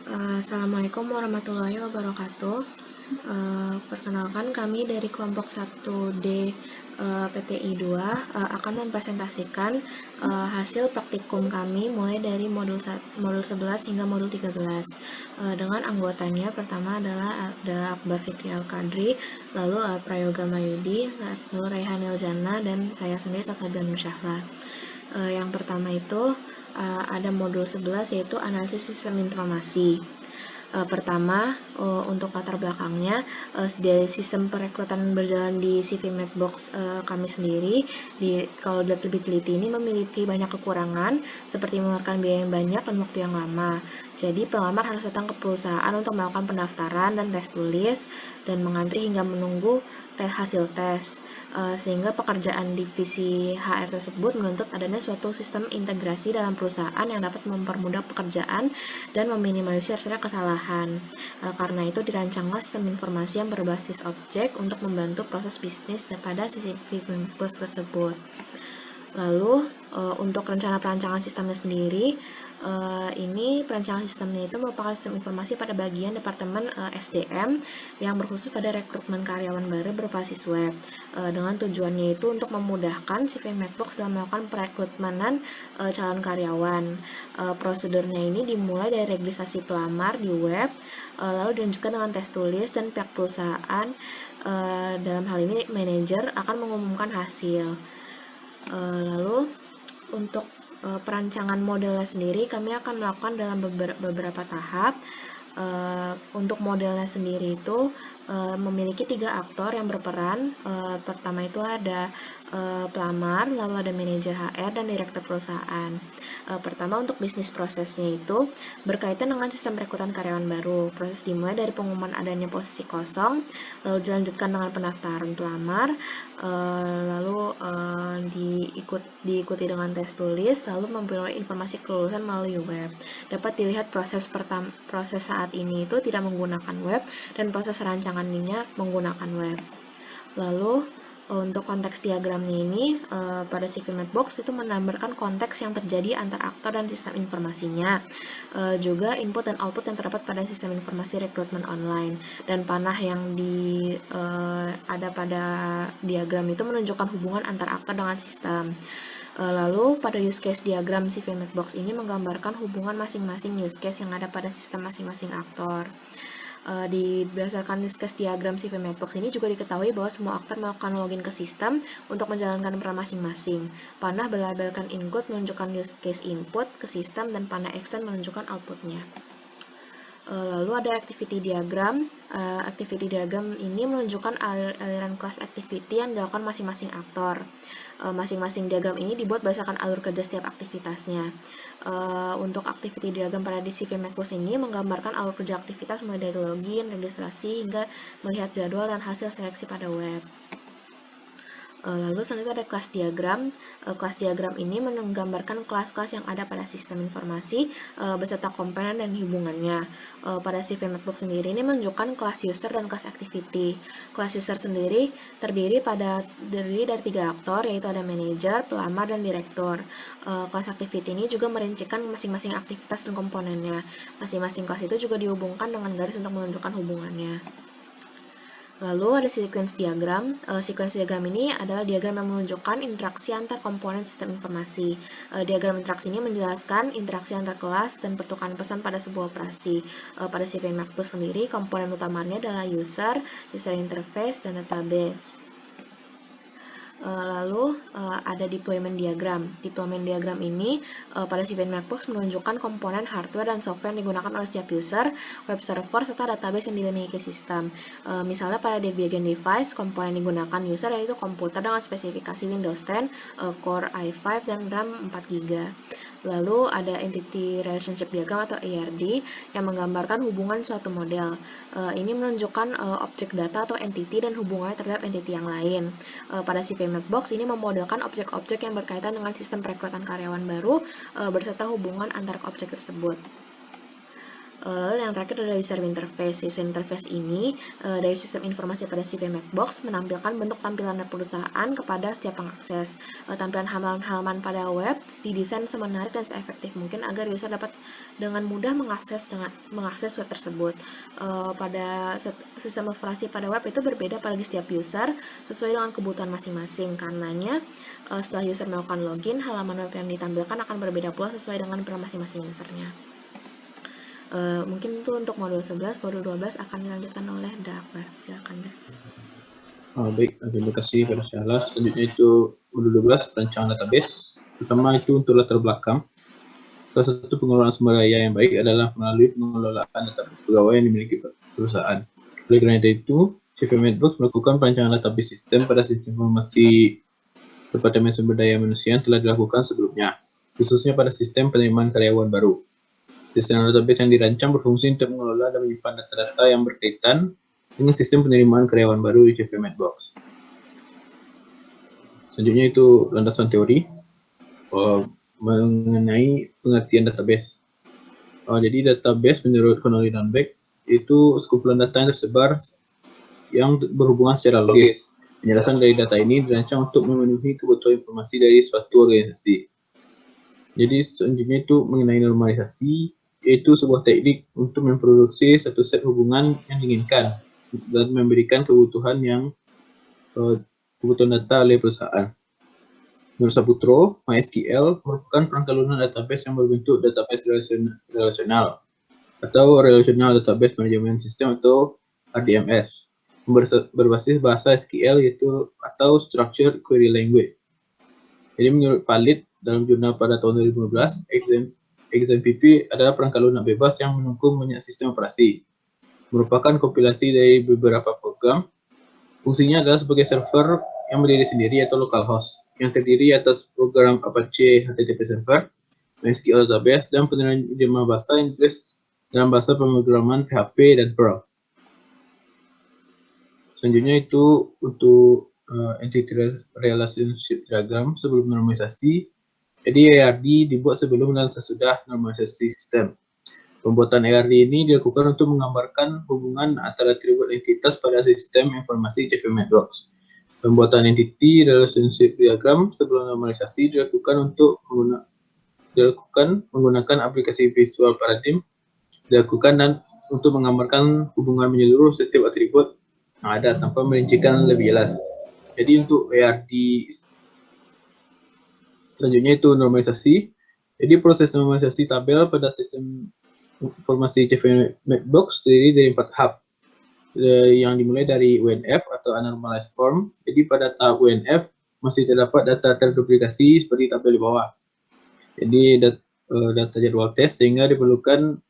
Assalamualaikum warahmatullahi wabarakatuh. Perkenalkan kami dari kelompok 1D PTI 2 akan mempresentasikan hasil praktikum kami mulai dari modul 11 hingga modul 13. Dengan anggotanya pertama adalah ada Akbar Fikri Al-Qadri, lalu Prayoga Mayudi, lalu Raihan Iljana, dan saya sendiri Sasabian Musyahla. Yang pertama itu ada modul 11 yaitu analisis sistem informasi. Pertama, untuk latar belakangnya, dari sistem perekrutan berjalan di CV Matchbox kami sendiri, kalau dilihat lebih teliti ini memiliki banyak kekurangan, seperti mengeluarkan biaya yang banyak dan waktu yang lama. Jadi pelamar harus datang ke perusahaan untuk melakukan pendaftaran dan tes tulis, dan mengantri hingga menunggu hasil tes. Sehingga pekerjaan divisi HR tersebut menuntut adanya suatu sistem integrasi dalam perusahaan yang dapat mempermudah pekerjaan dan meminimalisir kesalahan. Karena itu dirancanglah sistem informasi yang berbasis objek untuk membantu proses bisnis pada sisi Matchbox tersebut. Lalu untuk rencana perancangan sistemnya sendiri, ini perancangan sistemnya itu merupakan sistem informasi pada bagian Departemen SDM yang berkhusus pada rekrutmen karyawan baru berbasis web, dengan tujuannya itu untuk memudahkan CV Matchbox dalam melakukan perekrutmenan calon karyawan. Prosedurnya ini dimulai dari registrasi pelamar di web, lalu dilanjutkan dengan tes tulis, dan pihak perusahaan, dalam hal ini manajer, akan mengumumkan hasil. Lalu untuk perancangan modelnya sendiri kami akan melakukan dalam beberapa tahap. Untuk modelnya sendiri itu memiliki 3 aktor yang berperan. Pertama itu ada pelamar, lalu ada manajer HR, dan direktur perusahaan. Pertama, untuk bisnis prosesnya itu berkaitan dengan sistem rekrutan karyawan baru. Proses dimulai dari pengumuman adanya posisi kosong, lalu dilanjutkan dengan pendaftaran pelamar, lalu diikuti dengan tes tulis, lalu memperoleh informasi kelulusan melalui web. Dapat dilihat proses saat ini itu tidak menggunakan web, dan proses rancangannya menggunakan web. Lalu untuk konteks diagramnya ini, pada CV Matchbox itu menambahkan konteks yang terjadi antar aktor dan sistem informasinya, juga input dan output yang terdapat pada sistem informasi rekrutmen online, dan panah yang ada pada diagram itu menunjukkan hubungan antar aktor dengan sistem. Lalu pada use case diagram CV Matchbox ini menggambarkan hubungan masing-masing use case yang ada pada sistem masing-masing aktor. Berdasarkan use case diagram CV Matchbox ini juga diketahui bahwa semua aktor melakukan login ke sistem untuk menjalankan peran masing-masing. Panah berlabelkan include menunjukkan use case input ke sistem, dan panah extend menunjukkan outputnya. Lalu ada activity diagram. Activity diagram ini menunjukkan aliran kelas activity yang dilakukan masing-masing aktor. Masing-masing diagram ini dibuat berdasarkan alur kerja setiap aktivitasnya. Untuk activity diagram pada CV Matchbox ini menggambarkan alur kerja aktivitas mulai dari login, registrasi, hingga melihat jadwal dan hasil seleksi pada web. Lalu selanjutnya ada kelas diagram. Kelas diagram ini menggambarkan kelas-kelas yang ada pada sistem informasi beserta komponen dan hubungannya. Pada CV Matchbox sendiri ini menunjukkan kelas user dan kelas activity. Kelas user sendiri terdiri dari 3 aktor, yaitu ada manajer, pelamar, dan direktur. Kelas activity ini juga merincikan masing-masing aktivitas dan komponennya. Masing-masing kelas itu juga dihubungkan dengan garis untuk menunjukkan hubungannya. Lalu ada sequence diagram. Sequence diagram ini adalah diagram yang menunjukkan interaksi antar komponen sistem informasi. Diagram interaksi ini menjelaskan interaksi antar kelas dan pertukaran pesan pada sebuah operasi. Pada CV Matchbox sendiri, komponen utamanya adalah user interface, dan database. Lalu ada deployment diagram. Deployment diagram ini pada CV Matchbox menunjukkan komponen hardware dan software yang digunakan oleh setiap user, web server, serta database yang dimiliki sistem. Misalnya pada bagian device, komponen yang digunakan user yaitu komputer dengan spesifikasi Windows 10, Core i5, dan RAM 4GB. Lalu ada entity relationship diagram atau ERD yang menggambarkan hubungan suatu model. Ini menunjukkan objek data atau entity dan hubungannya terhadap entity yang lain. Pada CV Matchbox ini memodelkan objek-objek yang berkaitan dengan sistem perekrutan karyawan baru beserta hubungan antar objek tersebut. Lalu yang terakhir adalah user interface. User interface ini dari sistem informasi pada CV Matchbox menampilkan bentuk tampilan perusahaan kepada setiap pengakses. Tampilan halaman-halaman pada web didesain semenarik dan seefektif mungkin agar user dapat dengan mudah mengakses web tersebut. Pada sistem informasi pada web itu berbeda bagi setiap user sesuai dengan kebutuhan masing-masing. Karenanya setelah user melakukan login, halaman web yang ditampilkan akan berbeda pula sesuai dengan peran masing-masing usernya. Mungkin itu untuk modul 11, modul 12 akan dilanjutkan oleh Dakbar. Silakan, Dak. Baik, terima kasih pada Syahla. Selanjutnya itu modul 12, perancangan database. Pertama itu untuk latar belakang. Salah satu pengelolaan sumber daya yang baik adalah melalui pengelolaan database pegawai yang dimiliki perusahaan. Oleh karena itu, CV Matchbox melakukan perancangan database sistem pada sistem informasi Departemen Sumber Daya Manusia yang telah dilakukan sebelumnya, khususnya pada sistem penerimaan karyawan baru. Sistem database yang dirancang berfungsi untuk mengelola dan menyimpan data-data yang berkaitan dengan sistem penerimaan karyawan baru di CV Matchbox. Selanjutnya itu landasan teori mengenai pengertian database. Jadi database menurut Connolly dan Beck itu sekumpulan data yang tersebar yang berhubungan secara logis. Penjelasan dari data ini dirancang untuk memenuhi kebutuhan informasi dari suatu organisasi. Jadi selanjutnya itu mengenai normalisasi, yaitu sebuah teknik untuk memproduksi satu set hubungan yang diinginkan dan memberikan kebutuhan data oleh perusahaan. Menurut Saputro, MySQL merupakan perangkat lunak database yang berbentuk database relasional atau Relational Database Management System atau RDMS, berbasis bahasa SQL yaitu atau Structured Query Language. Jadi menurut Palit dalam jurnal pada tahun 2015, XMPP adalah perangkat lunak bebas yang mendukung banyak sistem operasi. Merupakan kompilasi dari beberapa program. Fungsinya adalah sebagai server yang berdiri sendiri atau localhost, yang terdiri atas program Apache HTTP Server, MySQL Database, dan penerjemah bahasa yang ditulis dalam bahasa pemrograman PHP dan Perl. Selanjutnya itu untuk Entity Relationship Diagram sebelum normalisasi. Jadi ARD dibuat sebelum dan sesudah normalisasi sistem. Pembuatan ARD ini dilakukan untuk menggambarkan hubungan antara atribut entitas pada sistem informasi CV Matchbox. Pembuatan Entity Relationship Diagram sebelum normalisasi dilakukan menggunakan aplikasi Visual Paradigm dan untuk menggambarkan hubungan menyeluruh setiap atribut yang ada tanpa merincikan lebih jelas. Jadi untuk ARD selanjutnya itu normalisasi. Jadi proses normalisasi tabel pada sistem informasi CV Matchbox terdiri dari 4 tahap yang dimulai dari UNF atau Unnormalized Form. Jadi pada tahap UNF masih terdapat data terduplikasi seperti tabel di bawah. Jadi data jadwal tes sehingga diperlukan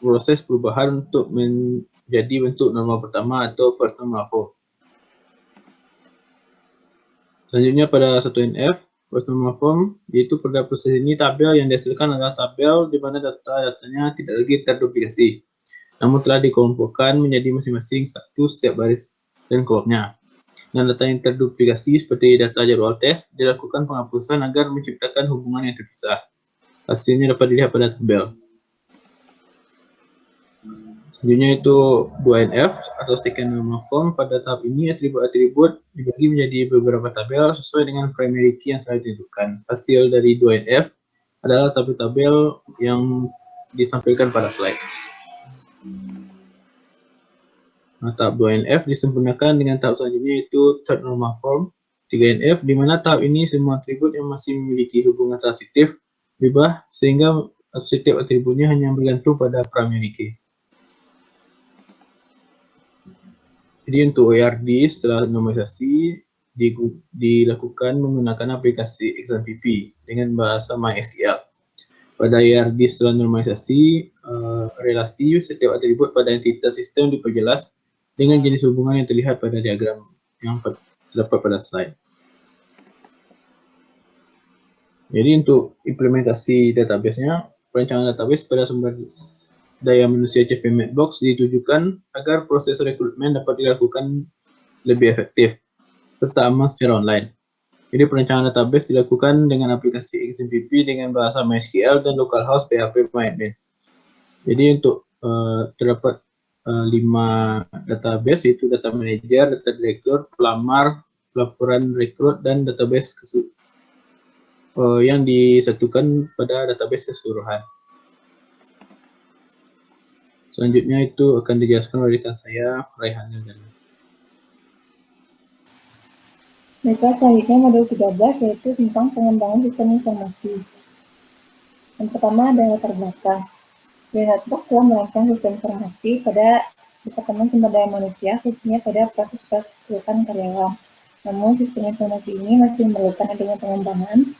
proses perubahan untuk menjadi bentuk normal pertama atau first normal form. Selanjutnya pada 1NF, first normal form, yaitu pada proses ini tabel yang dihasilkan adalah tabel di mana datanya tidak lagi terduplikasi, namun telah dikelompokkan menjadi masing-masing satu setiap baris dan kolomnya. Dan data yang terduplikasi seperti data jadwal tes dilakukan penghapusan agar menciptakan hubungan yang terpisah. Hasilnya dapat dilihat pada tabel. Selanjutnya itu 2NF atau second normal form. Pada tahap ini atribut-atribut dibagi menjadi beberapa tabel sesuai dengan primary key yang telah ditentukan. Hasil dari 2NF adalah tabel-tabel yang ditampilkan pada slide. Nah, tahap 2NF disempurnakan dengan tahap selanjutnya yaitu third normal form 3NF, di mana tahap ini semua atribut yang masih memiliki hubungan transitif berubah sehingga setiap atributnya hanya bergantung pada primary key. Jadi untuk ARD setelah normalisasi dilakukan menggunakan aplikasi XMPP dengan bahasa MySQL. Pada ARD setelah normalisasi, relasi setiap atribut pada entitas sistem diperjelas dengan jenis hubungan yang terlihat pada diagram yang terdapat pada slide. Jadi untuk implementasi database-nya, perancangan database pada sumber daya manusia CV Matchbox ditujukan agar proses rekrutmen dapat dilakukan lebih efektif, terutama secara online. Jadi perancangan database dilakukan dengan aplikasi XMPP dengan bahasa MySQL dan localhost PHP MyAdmin. Jadi untuk terdapat 5 database, yaitu data manager, data direktur, pelamar, pelaporan rekrut, dan database yang disatukan pada database keseluruhan. Selanjutnya itu akan dijelaskan oleh rekan saya, Raihan Yudhana. Baiklah, selanjutnya modul 13 yaitu tentang pengembangan sistem informasi. Yang pertama adalah latar belakang. Network telah merancang sistem informasi pada Departemen Sumber Daya Manusia, khususnya pada proses perekrutan karyawan. Namun, sistem informasi ini masih memerlukan adanya pengembangan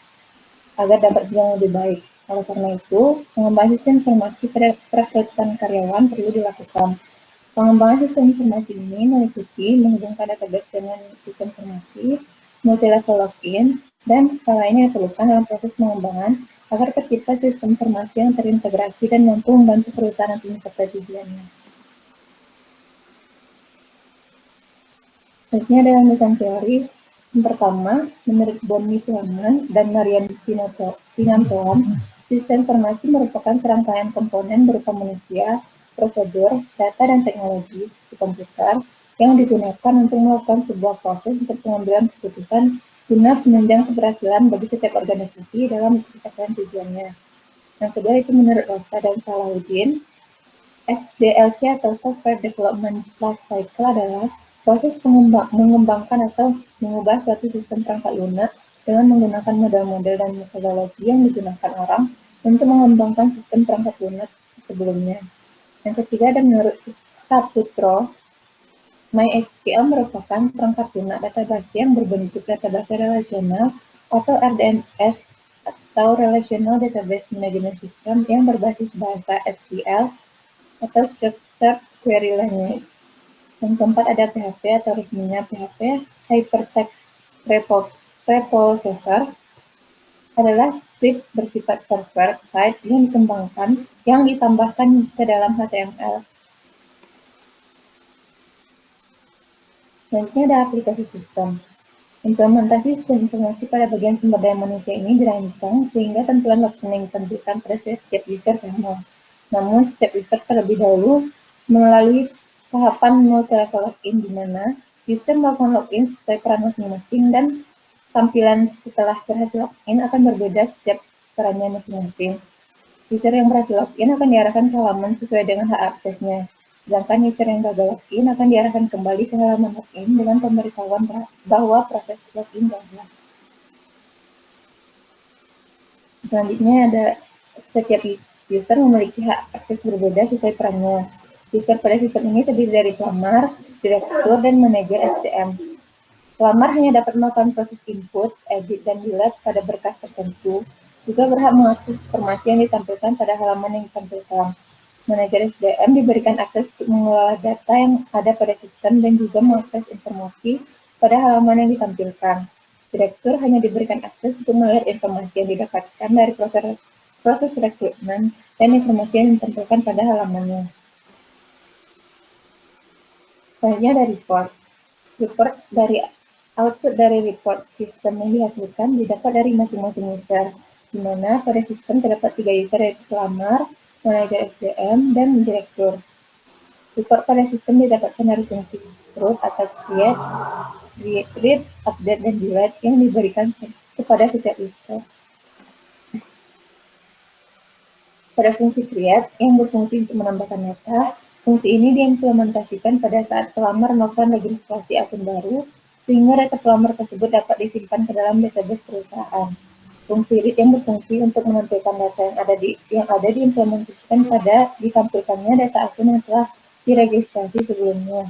agar dapat berjalan lebih baik. Oleh karena itu, pengembangan sistem informasi pada perekrutan karyawan perlu dilakukan. Pengembangan sistem informasi ini meliputi menghubungkan database dengan sistem informasi, multi-level login, dan hal lain yang diperlukan dalam proses pengembangan agar tercipta sistem informasi yang terintegrasi dan mampu membantu perusahaan untuk mencapai tujuannya. Selanjutnya adalah landasan teori. Yang pertama, menurut Bonnie Sulaiman dan Marian Pinantoan, sistem informasi merupakan serangkaian komponen berupa manusia, prosedur, data, dan teknologi di komputer yang digunakan untuk melakukan sebuah proses untuk pengambilan keputusan guna penunjang keberhasilan bagi setiap organisasi dalam mencapai tujuannya. Yang kedua itu menurut Rosa dan Salahuddin, SDLC atau Software Development Life Cycle adalah proses mengembangkan atau mengubah suatu sistem perangkat lunak dengan menggunakan model-model dan metodologi yang digunakan orang untuk mengembangkan sistem perangkat lunak sebelumnya. Yang ketiga ada menurut Saputro, MySQL merupakan perangkat lunak database yang berbentuk database relasional atau RDMS atau Relational Database Management System yang berbasis bahasa SQL atau Structured Query Language. Yang keempat ada PHP atau resminya PHP, Hypertext Preprocessor, adalah script bersifat server-side yang dikembangkan, yang ditambahkan ke dalam HTML. Selanjutnya ada aplikasi sistem. Implementasi sistem informasi pada bagian sumber daya manusia ini dirancang sehingga tampilan login yang ditampilkan pada setiap user sama. Namun, setiap user terlebih dahulu melalui tahapan multi-level login di mana user melakukan login sesuai peran masing-masing dan tampilan setelah berhasil login akan berbeda setiap perannya masing-masing. User yang berhasil login akan diarahkan ke halaman sesuai dengan hak aksesnya. Sedangkan user yang gagal login akan diarahkan kembali ke halaman login dengan pemberitahuan bahwa proses login gagal. Selanjutnya ada setiap user memiliki hak akses berbeda sesuai perannya. User pada sistem ini terdiri dari pelamar, direktur, dan manajer SDM. Pelamar hanya dapat melakukan proses input, edit, dan delete pada berkas tertentu, juga berhak mengakses informasi yang ditampilkan pada halaman yang ditampilkan. Manajer SDM diberikan akses untuk mengelola data yang ada pada sistem dan juga mengakses informasi pada halaman yang ditampilkan. Direktur hanya diberikan akses untuk melihat informasi yang didapatkan dari proses rekrutmen dan informasi yang ditampilkan pada halamannya. Selanjutnya ada report. Report dari output dari report sistem yang dihasilkan didapat dari masing-masing user, di mana pada sistem terdapat 3 user yaitu pelamar, manajer SDM, dan direktur. Report pada sistem didapatkan dari fungsi root atau create, read, update, dan delete yang diberikan kepada setiap user. Pada fungsi create yang berfungsi untuk menambahkan data, fungsi ini diimplementasikan pada saat pelamar melakukan registrasi akun baru, sehingga data pelamar tersebut dapat disimpan ke dalam database perusahaan. Fungsi read yang berfungsi untuk menampilkan data yang ada diimplementasikan pada ditampilkannya data akun yang telah diregistrasi sebelumnya.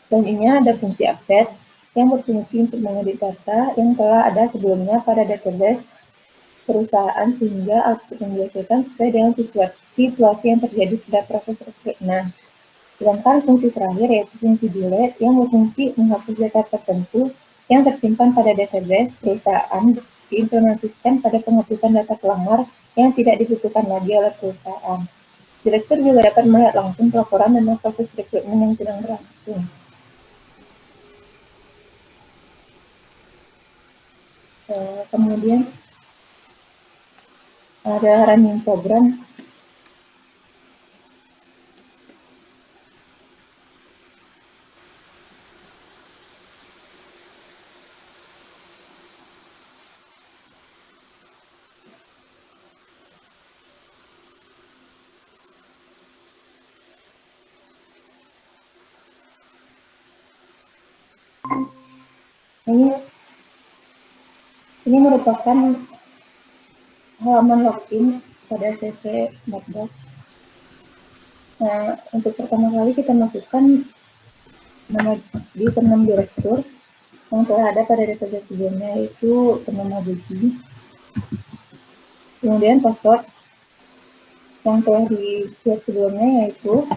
Selanjutnya ada fungsi update yang berfungsi untuk mengedit data yang telah ada sebelumnya pada database perusahaan sehingga output yang dihasilkan sesuai dengan situasi yang terjadi pada proses rekrutmen. Sedangkan fungsi terakhir yaitu fungsi delete yang berfungsi menghapus data tertentu yang tersimpan pada database perusahaan diimplementasikan pada penghapusan data pelamar yang tidak dibutuhkan lagi oleh perusahaan. Direktur juga dapat melihat langsung pelaporan dan proses rekrutmen yang sedang berlangsung. Kemudian ada running program. Ini merupakan halaman login pada CC Netbox. Nah, untuk pertama kali kita masukkan nama username direktur yang telah ada pada database sebelumnya, yaitu bernama Budi. Kemudian password yang telah di-set sebelumnya, yaitu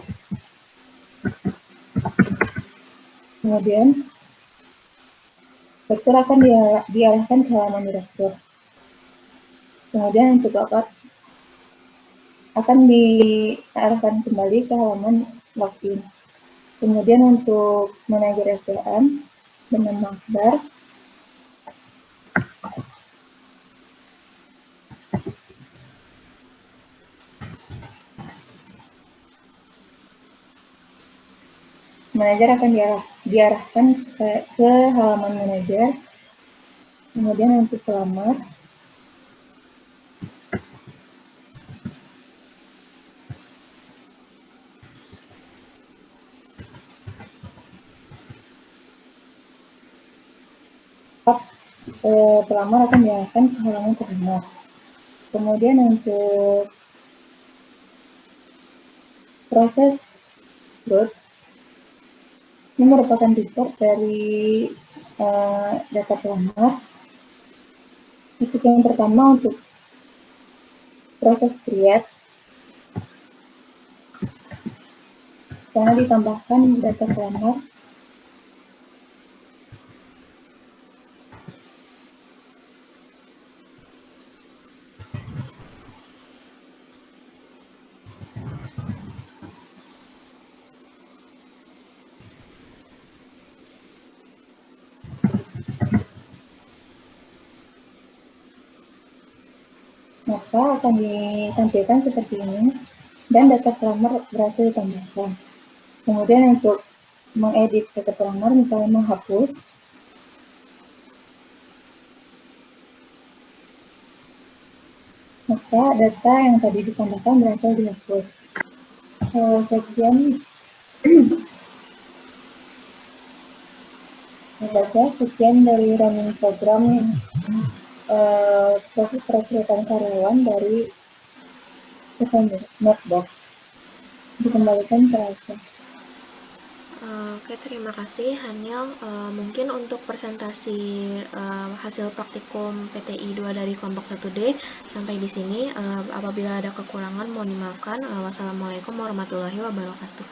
kemudian direktur akan diarahkan ke halaman direktur. Kemudian untuk login akan diarahkan kembali ke halaman login. Kemudian untuk manajer SDM bernama Akbar. Manajer akan diarahkan ke halaman manajer. Kemudian untuk pelamar, pelamar akan diarahkan ke halaman pelamar. Kemudian untuk proses root, ini merupakan report dari data pelamar. Untuk yang pertama, untuk proses create, karena ditambahkan data pelamar. Maka akan ditampilkan seperti ini, dan data pelamar berhasil ditambahkan. Kemudian untuk mengedit data pelamar, misalnya menghapus, maka data yang tadi ditambahkan berhasil dihapus. Sekian dari running program proses perekrutan karyawan dari Netbox. Dikembalikan ke Raisa. Oke, terima kasih Haniel. Mungkin untuk presentasi hasil praktikum PTI 2 dari kelompok 1D sampai di sini. Apabila ada kekurangan mohon dimaafkan. Wassalamualaikum warahmatullahi wabarakatuh.